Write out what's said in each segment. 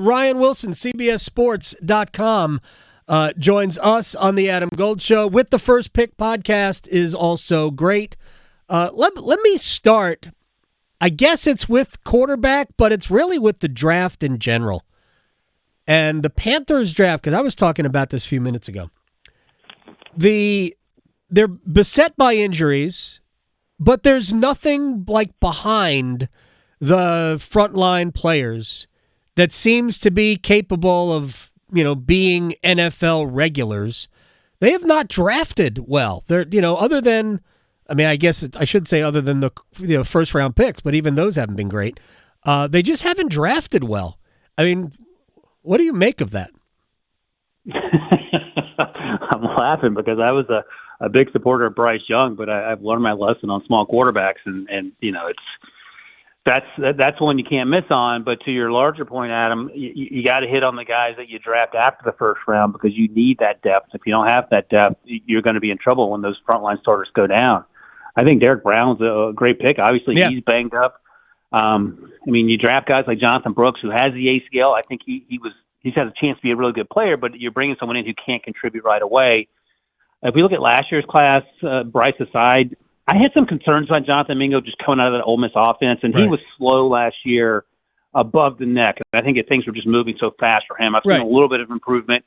Ryan Wilson, CBSSports.com, joins us on the Adam Gold Show. With the First Pick podcast is also great. Let me start. I guess it's with quarterback, but it's really with the draft in general. And the Panthers draft, because I was talking about this a few minutes ago. They're beset by injuries, but there's nothing like behind the frontline players that seems to be capable of, being NFL regulars. They have not drafted well. They're, other than, I guess I should say other than the first round picks, but even those haven't been great. They just haven't drafted well. What do you make of that? I'm laughing because I was a big supporter of Bryce Young, but I've learned my lesson on small quarterbacks, and that's one you can't miss on. But to your larger point, Adam, you got to hit on the guys that you draft after the first round because you need that depth. If you don't have that depth, you're going to be in trouble when those frontline starters go down. I think Derek Brown's a great pick. Obviously, He's banged up. You draft guys like Jonathan Brooks, who has the ACL. I think he's had a chance to be a really good player, but you're bringing someone in who can't contribute right away. If we look at last year's class, Bryce aside, I had some concerns about Jonathan Mingo just coming out of that Ole Miss offense, and he was slow last year above the neck. I think things were just moving so fast for him. I've seen a little bit of improvement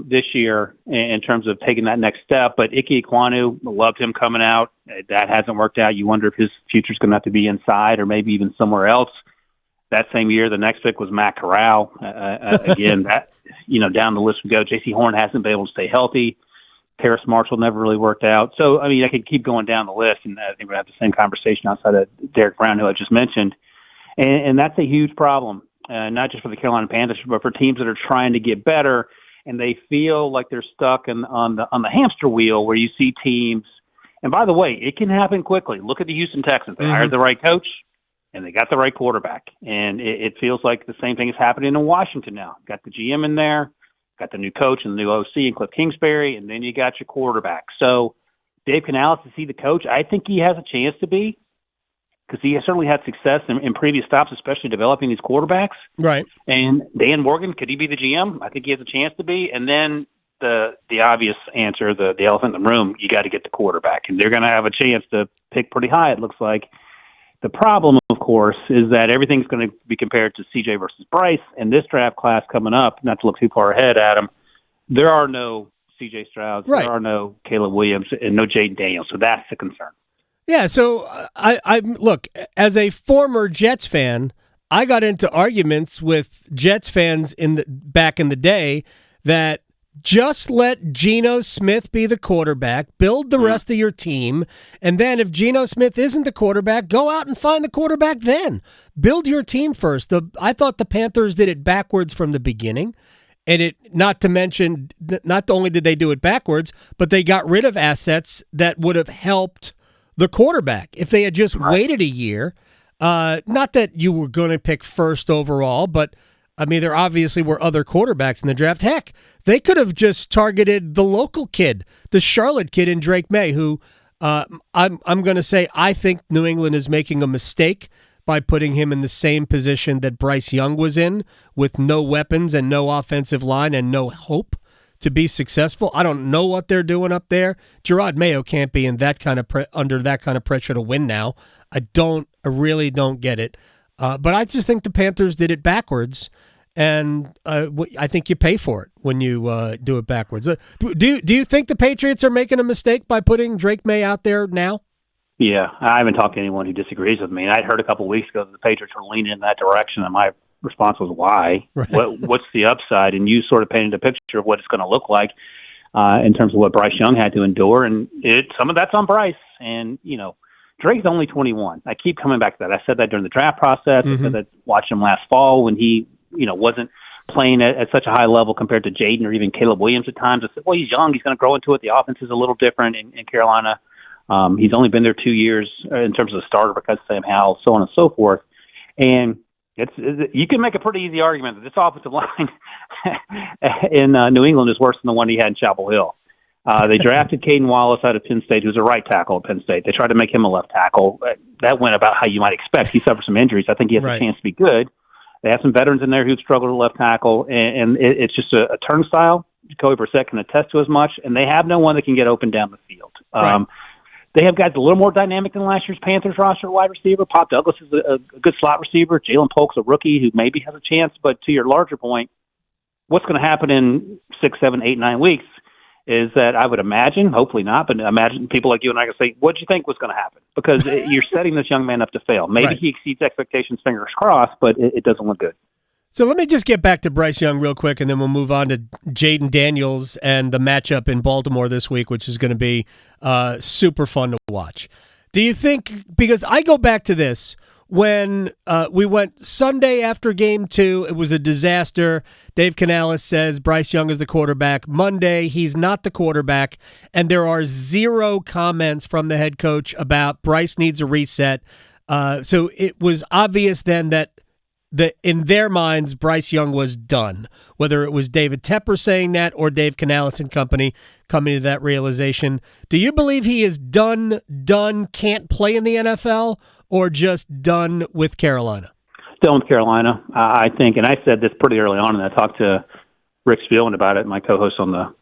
this year in terms of taking that next step. But Ike Ekwonu, loved him coming out. That hasn't worked out. You wonder if his future's going to have to be inside or maybe even somewhere else. That same year, the next pick was Matt Corral. Again, down the list we go. J.C. Horn hasn't been able to stay healthy. Terrace Marshall never really worked out. So, I could keep going down the list, and I think we'll have the same conversation outside of Derek Brown, who I just mentioned. And that's a huge problem, not just for the Carolina Panthers, but for teams that are trying to get better, and they feel like they're stuck on the hamster wheel where you see teams. And by the way, it can happen quickly. Look at the Houston Texans. They hired the right coach, and they got the right quarterback. And it feels like the same thing is happening in Washington now. Got the GM in there. Got the new coach and the new OC and Cliff Kingsbury, and then you got your quarterback. So Dave Canales, is he the coach? I think he has a chance to be because he has certainly had success in previous stops, especially developing these quarterbacks. Right. And Dan Morgan, could he be the GM? I think he has a chance to be. And then the obvious answer, the elephant in the room, you got to get the quarterback. And they're going to have a chance to pick pretty high, it looks like. The problem, of course, is that everything's going to be compared to CJ versus Bryce. And this draft class coming up, not to look too far ahead, Adam, there are no CJ Strouds, there are no Caleb Williams, and no Jayden Daniels. So that's the concern. Yeah, so I look, as a former Jets fan, I got into arguments with Jets fans back in the day that just let Geno Smith be the quarterback, build the rest of your team, and then if Geno Smith isn't the quarterback, go out and find the quarterback then. Build your team first. I thought the Panthers did it backwards from the beginning, and not to mention, not only did they do it backwards, but they got rid of assets that would have helped the quarterback. If they had just waited a year, not that you were going to pick first overall, but there obviously were other quarterbacks in the draft. Heck, they could have just targeted the local kid, the Charlotte kid in Drake Maye, who I'm going to say I think New England is making a mistake by putting him in the same position that Bryce Young was in, with no weapons and no offensive line and no hope to be successful. I don't know what they're doing up there. Gerard Mayo can't be in that kind of under that kind of pressure to win now. I really don't get it. But I just think the Panthers did it backwards, and I think you pay for it when you do it backwards. Do you think the Patriots are making a mistake by putting Drake Maye out there now? Yeah, I haven't talked to anyone who disagrees with me. I'd heard a couple of weeks ago that the Patriots were leaning in that direction, and my response was, why? Right. What's the upside? And you sort of painted a picture of what it's going to look like in terms of what Bryce Young had to endure, and some of that's on Bryce. And, Drake's only 21. I keep coming back to that. I said that during the draft process. I said that watching him last fall when he, wasn't playing at such a high level compared to Jayden or even Caleb Williams at times. I said, well, he's young. He's going to grow into it. The offense is a little different in Carolina. He's only been there 2 years in terms of the starter because of Sam Howell, so on and so forth. And you can make a pretty easy argument that this offensive line in New England is worse than the one he had in Chapel Hill. They drafted Caden Wallace out of Penn State, who's a right tackle at Penn State. They tried to make him a left tackle. That went about how you might expect. He suffered some injuries. I think he has a chance to be good. They have some veterans in there who've struggled at left tackle, and it's just a turnstile. Jacoby Brissett can attest to as much, and they have no one that can get open down the field. Right. They have guys a little more dynamic than last year's Panthers roster wide receiver. Pop Douglas is a good slot receiver. Jalen Polk's a rookie who maybe has a chance. But to your larger point, what's going to happen in 6, 7, 8, 9 weeks is that I would imagine, hopefully not, but imagine people like you and I can say, what do you think was going to happen? Because you're setting this young man up to fail. Maybe Right. he exceeds expectations, fingers crossed, but it doesn't look good. So let me just get back to Bryce Young real quick, and then we'll move on to Jayden Daniels and the matchup in Baltimore this week, which is going to be super fun to watch. Do you think, because I go back to this, when we went Sunday after Game 2, it was a disaster. Dave Canales says Bryce Young is the quarterback. Monday, he's not the quarterback, and there are zero comments from the head coach about Bryce needs a reset. So it was obvious then that in their minds, Bryce Young was done. Whether it was David Tepper saying that or Dave Canales and company coming to that realization. Do you believe he is done, can't play in the NFL, or just done with Carolina? Done with Carolina, I think, and I said this pretty early on, and I talked to Rick Spielman about it, my co-host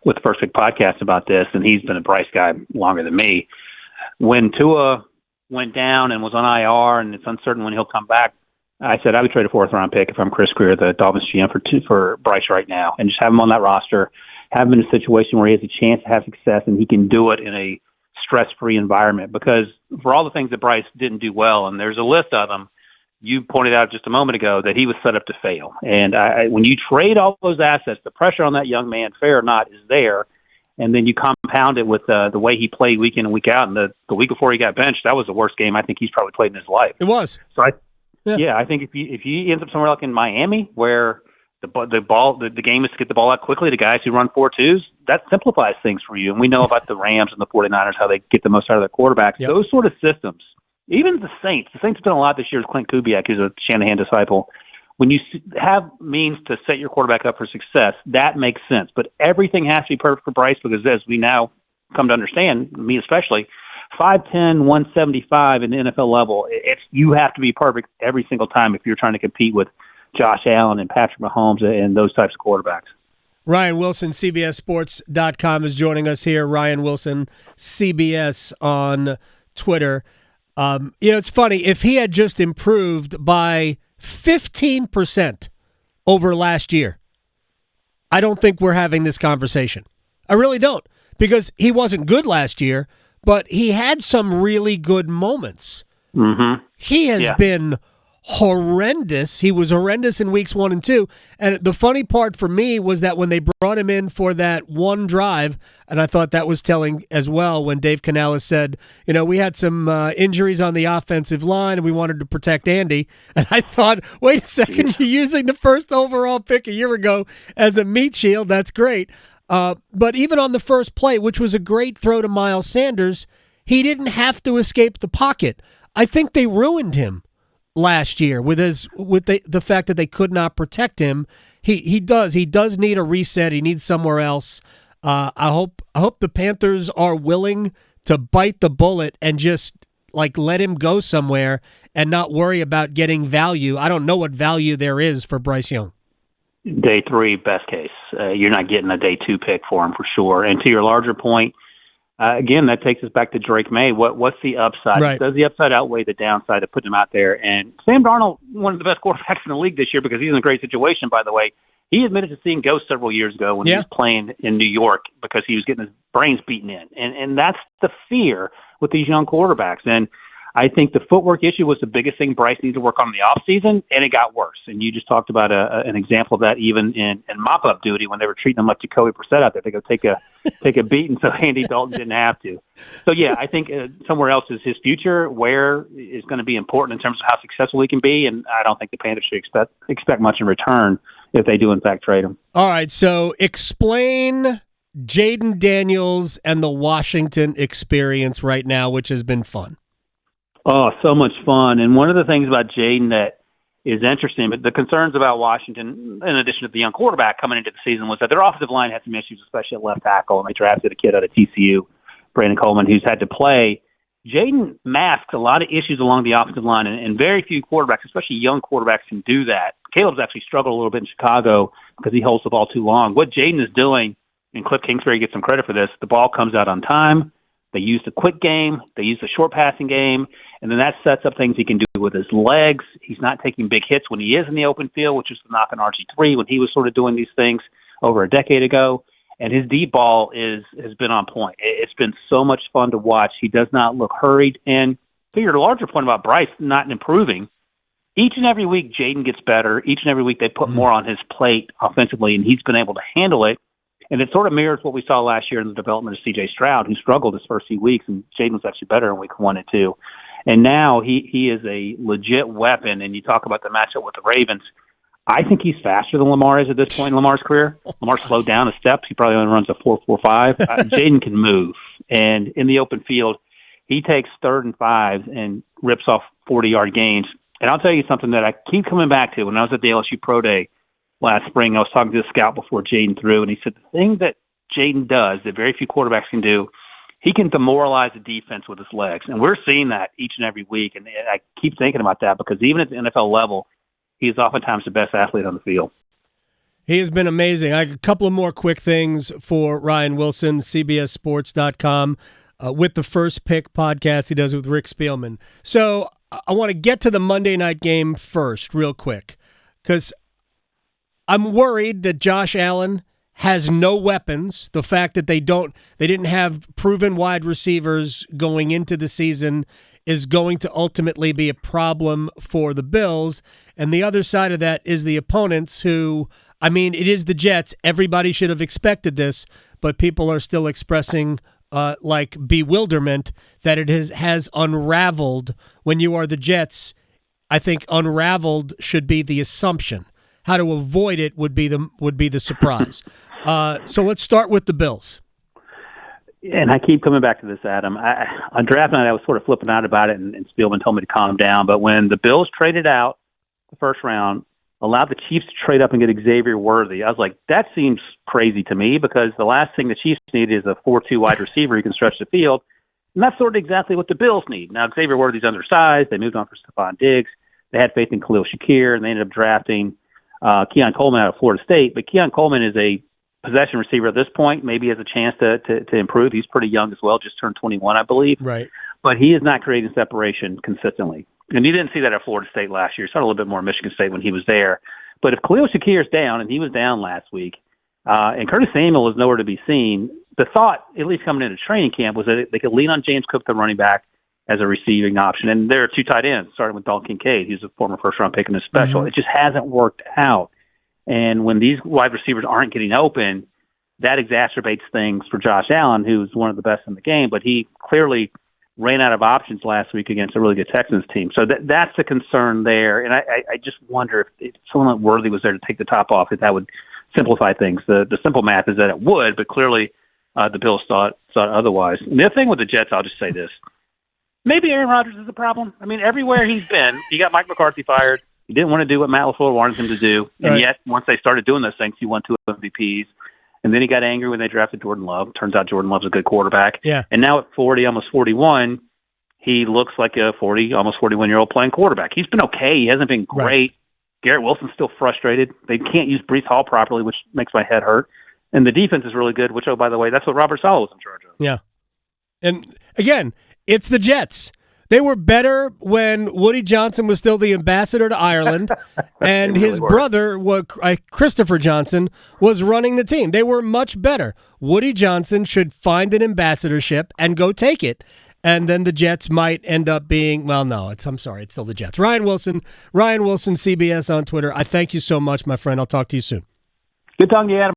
with the First Pick podcast about this, and he's been a Bryce guy longer than me. When Tua went down and was on IR, and it's uncertain when he'll come back, I said I would trade a 4th-round pick if I'm Chris Greer, the Dolphins GM, for Bryce right now, and just have him on that roster, have him in a situation where he has a chance to have success, and he can do it in a stress-free environment. Because for all the things that Bryce didn't do well, and there's a list of them, you pointed out just a moment ago that he was set up to fail. And when you trade all those assets, the pressure on that young man, fair or not, is there. And then you compound it with the way he played week in and week out. And the week before he got benched, that was the worst game I think he's probably played in his life. It was. So I think if he ends up somewhere like in Miami, where the game is to get the ball out quickly to guys who run 4.2s, that simplifies things for you. And we know about the Rams and the 49ers, how they get the most out of their quarterbacks. Yep. Those sort of systems, even the Saints have done a lot this year with Clint Kubiak, who's a Shanahan disciple. When you have means to set your quarterback up for success, that makes sense. But everything has to be perfect for Bryce because, as we now come to understand, me especially, 5'10", 175 in the NFL level, you have to be perfect every single time if you're trying to compete with Josh Allen and Patrick Mahomes and those types of quarterbacks. Ryan Wilson, CBSSports.com, is joining us here. Ryan Wilson, CBS on Twitter. It's funny. If he had just improved by 15% over last year, I don't think we're having this conversation. I really don't, because he wasn't good last year, but he had some really good moments. Mm-hmm. He has been horrendous. He was horrendous in weeks 1 and 2. And the funny part for me was that when they brought him in for that one drive, and I thought that was telling as well when Dave Canales said, we had some injuries on the offensive line and we wanted to protect Andy. And I thought, wait a second, you're using the first overall pick a year ago as a meat shield. That's great. But even on the first play, which was a great throw to Miles Sanders, he didn't have to escape the pocket. I think they ruined him last year with the fact that they could not protect him. He does need a reset. He needs somewhere else. I hope the Panthers are willing to bite the bullet and just let him go somewhere and not worry about getting value. I don't know what value there is for Bryce Young. Day 3, best case. You're not getting a day 2 pick for him for sure. And to your larger point, again, that takes us back to Drake Maye. What's the upside? Right. Does the upside outweigh the downside of putting him out there? And Sam Darnold, one of the best quarterbacks in the league this year, because he's in a great situation, by the way. He admitted to seeing ghosts several years ago when he was playing in New York because he was getting his brains beaten in. And that's the fear with these young quarterbacks. And I think the footwork issue was the biggest thing Bryce needed to work on in the offseason, and it got worse. And you just talked about an example of that even in mop-up duty when they were treating him like Jacoby Brissett out there. They go take a beating so Andy Dalton didn't have to. So, yeah, I think somewhere else is his future, where is going to be important in terms of how successful he can be, and I don't think the Panthers should expect much in return if they do, in fact, trade him. All right, so explain Jayden Daniels and the Washington experience right now, which has been fun. Oh, so much fun. And one of the things about Jayden that is interesting, but the concerns about Washington, in addition to the young quarterback coming into the season, was that their offensive line had some issues, especially at left tackle, and they drafted a kid out of TCU, Brandon Coleman, who's had to play. Jayden masks a lot of issues along the offensive line, and very few quarterbacks, especially young quarterbacks, can do that, Caleb's actually struggled a little bit in Chicago because he holds the ball too long. What Jayden is doing, and Cliff Kingsbury gets some credit for this, the ball comes out on time. They use the quick game. They use the short passing game. And then that sets up things he can do with his legs. He's not taking big hits when he is in the open field, which is the knock on RG3 when he was sort of doing these things over a decade ago. And his deep ball has been on point. It's been so much fun to watch. He does not look hurried. And to your larger point about Bryce not improving, each and every week Jayden gets better. Each and every week they put more on his plate offensively, and he's been able to handle it. And it sort of mirrors what we saw last year in the development of C.J. Stroud, who struggled his first few weeks, and Jayden was actually better in week 1 and 2. And now he is a legit weapon, and you talk about the matchup with the Ravens. I think he's faster than Lamar is at this point in Lamar's career. Lamar slowed down a step. He probably only runs a 4.45. Jayden can move. And in the open field, he takes 3rd and 5 and rips off 40-yard gains. And I'll tell you something that I keep coming back to. When I was at the LSU Pro Day last spring, I was talking to a scout before Jayden threw, and he said the thing that Jayden does that very few quarterbacks can do, he can demoralize the defense with his legs. And we're seeing that each and every week. And I keep thinking about that because even at the NFL level, he is oftentimes the best athlete on the field. He has been amazing. I got a couple of more quick things for Ryan Wilson, CBSSports.com, with the First Pick podcast he does with Rick Spielman. So I want to get to the Monday night game first real quick because I'm worried that Josh Allen has no weapons. The fact that they didn't have proven wide receivers going into the season is going to ultimately be a problem for the Bills. And the other side of that is the opponents who, I mean, it is the Jets. Everybody should have expected this, but people are still expressing like bewilderment that it has unraveled when you are the Jets. I think unraveled should be the assumption. How to avoid it would be the surprise. So let's start with the Bills. And I keep coming back to this, Adam. On draft night, I was sort of flipping out about it, and Spielman told me to calm down. But when the Bills traded out the first round, allowed the Chiefs to trade up and get Xavier Worthy, I was like, that seems crazy to me because the last thing the Chiefs need is a 4-2 wide receiver who can stretch the field. And that's sort of exactly what the Bills need. Now, Xavier Worthy's undersized. They moved on for Stephon Diggs. They had faith in Khalil Shakir, and they ended up drafting Keon Coleman out of Florida State. But Keon Coleman is a possession receiver at this point, maybe has a chance to improve. He's pretty young as well, just turned 21, I believe. Right. But he is not creating separation consistently. And you didn't see that at Florida State last year. You saw a little bit more at Michigan State when he was there. But if Khalil Shakir's down, and he was down last week, and Curtis Samuel is nowhere to be seen, the thought, at least coming into training camp, was that they could lean on James Cook, the running back, as a receiving option. And there are 2 tight ends, starting with Dalton Kincaid. He's a former first-round pick in the special. Mm-hmm. It just hasn't worked out. And when these wide receivers aren't getting open, that exacerbates things for Josh Allen, who's one of the best in the game. But he clearly ran out of options last week against a really good Texans team. So that's the concern there. And I just wonder if someone like Worthy was there to take the top off, if that would simplify things. The simple math is that it would, but clearly the Bills thought otherwise. And the other thing with the Jets, I'll just say this. Maybe Aaron Rodgers is the problem. I mean, everywhere he's been, he got Mike McCarthy fired. He didn't want to do what Matt LaFleur wanted him to do. And yet, once they started doing those things, he won 2 MVPs. And then he got angry when they drafted Jordan Love. Turns out Jordan Love's a good quarterback. Yeah. And now at 40, almost 41, he looks like a almost 41-year-old playing quarterback. He's been okay. He hasn't been great. Right. Garrett Wilson's still frustrated. They can't use Breece Hall properly, which makes my head hurt. And the defense is really good, which, oh, by the way, that's what Robert Saleh was in charge of. Yeah. And, again, it's the Jets. They were better when Woody Johnson was still the ambassador to Ireland, and his brother, Christopher Johnson, was running the team. They were much better. Woody Johnson should find an ambassadorship and go take it, and then the Jets might end up being, well, no, it's still the Jets. Ryan Wilson, CBS on Twitter. I thank you so much, my friend. I'll talk to you soon. Good talking to you, Adam.